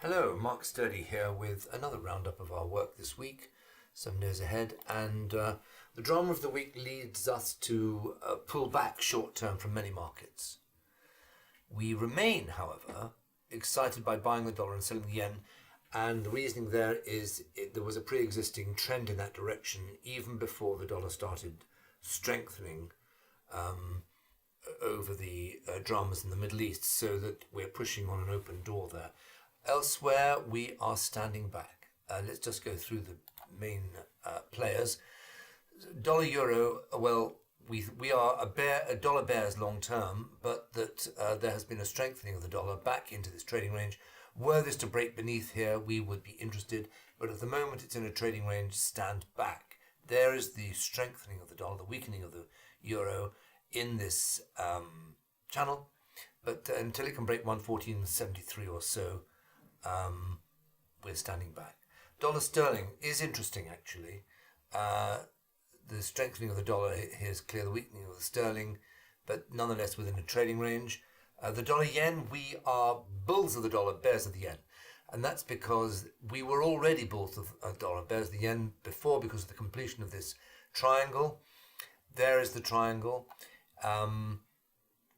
Hello, Mark Sturdy here with another roundup of our work this week, 7 days ahead, and the drama of the week leads us to pull back short term from many markets. We remain, however, excited by buying the dollar and selling the yen, and the reasoning there is there was a pre-existing trend in that direction even before the dollar started strengthening over the dramas in the Middle East, so that we're pushing on an open door there. Elsewhere, we are standing back. Let's just go through the main players. Dollar euro, well, we are a dollar bears long term, but that there has been a strengthening of the dollar back into this trading range. Were this to break beneath here, we would be interested, but at the moment it's in a trading range, stand back. There is the strengthening of the dollar, the weakening of the euro in this channel, but until it can break 114.73 or so, we're standing back. Dollar sterling is interesting, actually. The strengthening of the dollar here is clear, the weakening of the sterling, but nonetheless within a trading range. The dollar yen, we are bulls of the dollar, bears of the yen. And that's because we were already bulls of the dollar, bears of the yen before, because of the completion of this triangle. There is the triangle.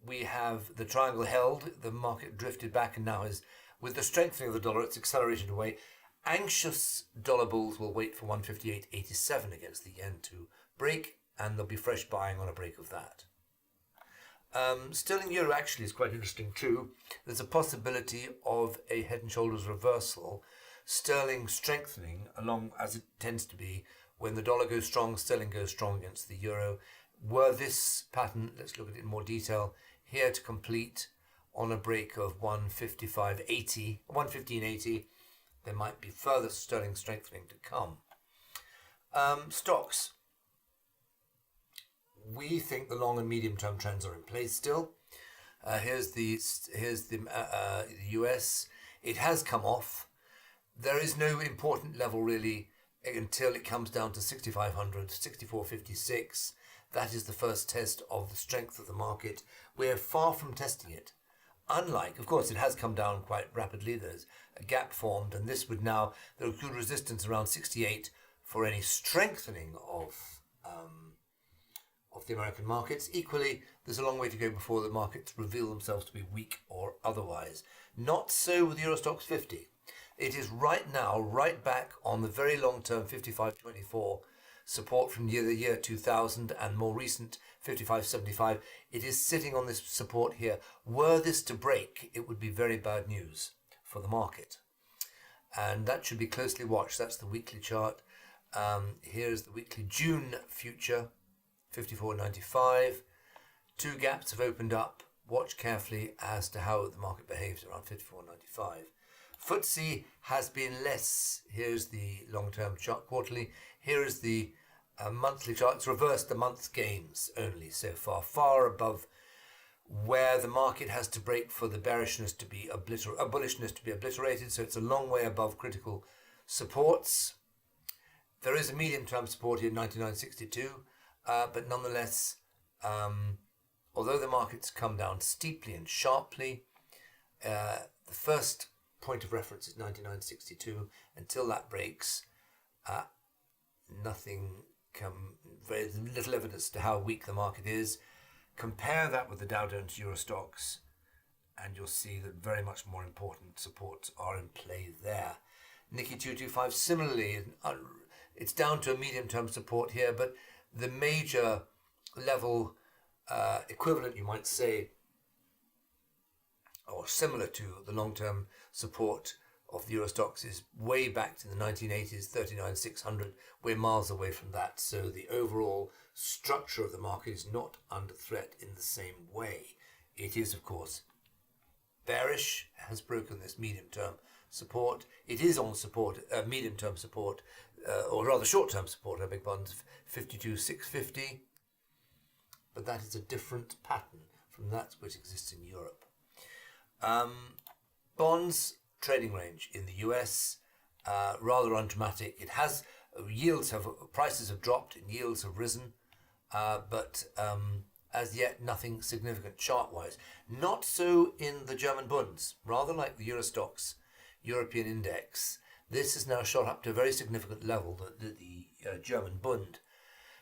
We have the triangle held, the market drifted back, and now is, with the strengthening of the dollar, it's accelerated away. Anxious dollar bulls will wait for 158.87 against the yen to break, and there'll be fresh buying on a break of that. Sterling euro actually is quite interesting too. There's a possibility of a head and shoulders reversal, sterling strengthening along as it tends to be. When the dollar goes strong, sterling goes strong against the euro. Were this pattern, let's look at it in more detail, here to complete on a break of 115.80, there might be further sterling strengthening to come. Stocks. We think the long and medium term trends are in place still. Here's the US. It has come off. There is no important level really until it comes down to 6,500, 64.56. That is the first test of the strength of the market. We're far from testing it. Unlike, of course, it has come down quite rapidly. There's a gap formed, and this would now, there's good resistance around 68 for any strengthening of the American markets. Equally, there's a long way to go before the markets reveal themselves to be weak or otherwise. Not so with EuroStoxx50. It is right now, right back on the very long-term 55.24 support from the year 2000 and more recent 55.75. It is sitting on this support here. Were this to break, it would be very bad news for the market. And that should be closely watched. That's the weekly chart. Here's the weekly June future, 54.95. Two gaps have opened up. Watch carefully as to how the market behaves around 54.95. FTSE has been less. Here's the long-term chart quarterly. Here is the monthly chart. It's reversed the month's gains only so far, far above where the market has to break for the bearishness to be bullishness to be obliterated. So it's a long way above critical supports. There is a medium-term support here, 99.62, but nonetheless, although the market's come down steeply and sharply, the first point of reference is 99.62. Until that breaks, very little evidence to how weak the market is. Compare that with the Dow Jones Eurostoxx, and you'll see that very much more important supports are in play there. Nikkei 225 similarly, it's down to a medium-term support here, but the major level equivalent, you might say, or similar to the long-term support of the Eurostoxx, is way back to the 1980s, 39,600. We're miles away from that. So the overall structure of the market is not under threat in the same way. It is, of course, bearish, has broken this medium-term support. It is on support, medium-term support, or rather short-term support, I beg pardon, 52,650. But that is a different pattern from that which exists in Europe. Bonds trading range in the US, rather undramatic. It has prices have dropped and yields have risen, but as yet nothing significant chart-wise. Not so in the German Bunds. Rather like the EuroStoxx, European index. This has now shot up to a very significant level, the German Bund.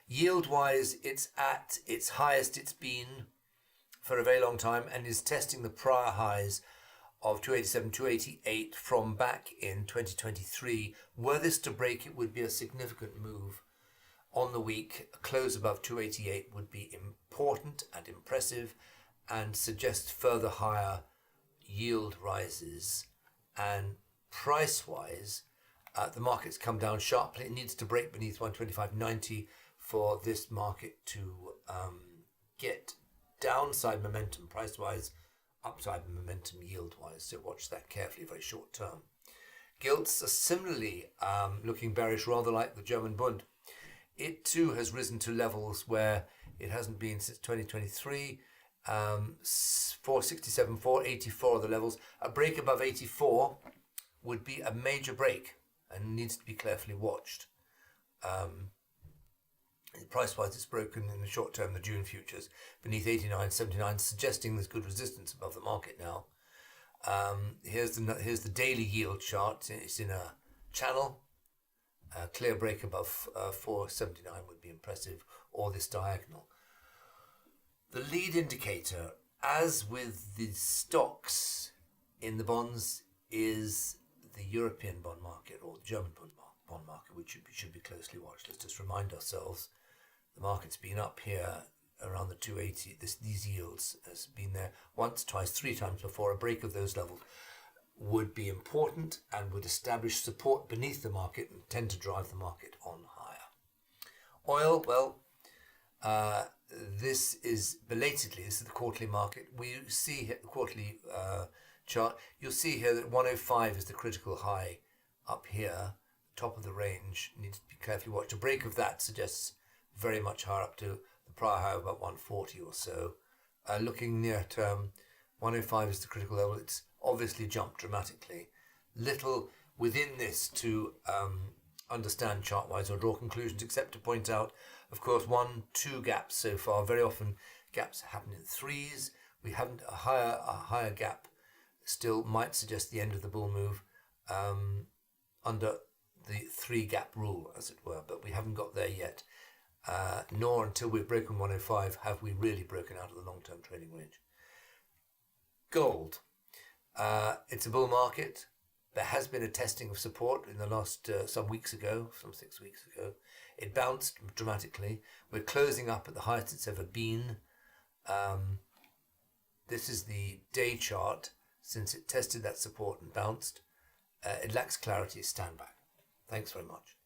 Yield-wise, it's at its highest it's been for a very long time and is testing the prior highs of 287, 288 from back in 2023. Were this to break, it would be a significant move on the week. A close above 288 would be important and impressive and suggest further higher yield rises. And price-wise, the market's come down sharply. It needs to break beneath 125.90 for this market to get downside momentum price-wise, upside momentum yield-wise. So watch that carefully, very short term. Gilts are similarly looking bearish, rather like the German Bund. It too has risen to levels where it hasn't been since 2023. 467, 484 are the levels. A break above 84 would be a major break and needs to be carefully watched. Price-wise, it's broken in the short term, the June futures, beneath 89.79, suggesting there's good resistance above the market now. Here's the daily yield chart. It's in a channel. A clear break above 479 would be impressive, or this diagonal. The lead indicator, as with the stocks in the bonds, is the European bond market or the German bond market, which should be closely watched. Let's just remind ourselves, the market's been up here around the 280. These yields has been there once, twice, three times before. A break of those levels would be important and would establish support beneath the market and tend to drive the market on higher. Oil, well, this is the quarterly market. We see here the quarterly chart. You'll see here that 105 is the critical high up here, top of the range. Needs to be carefully watched. A break of that suggests very much higher, up to the prior high of about 140 or so. Looking near term, 105 is the critical level. It's obviously jumped dramatically. Little within this to understand chart-wise or draw conclusions, except to point out, of course, 1-2 gaps so far. Very often gaps happen in threes. We haven't a higher gap still might suggest the end of the bull move under the 3-gap rule, as it were, but we haven't got there yet. Nor until we've broken 105 have we really broken out of the long-term trading range. Gold. It's a bull market. There has been a testing of support in the last some 6 weeks ago. It bounced dramatically. We're closing up at the highest it's ever been. This is the day chart. Since it tested that support and bounced, it lacks clarity. Stand back. Thanks very much.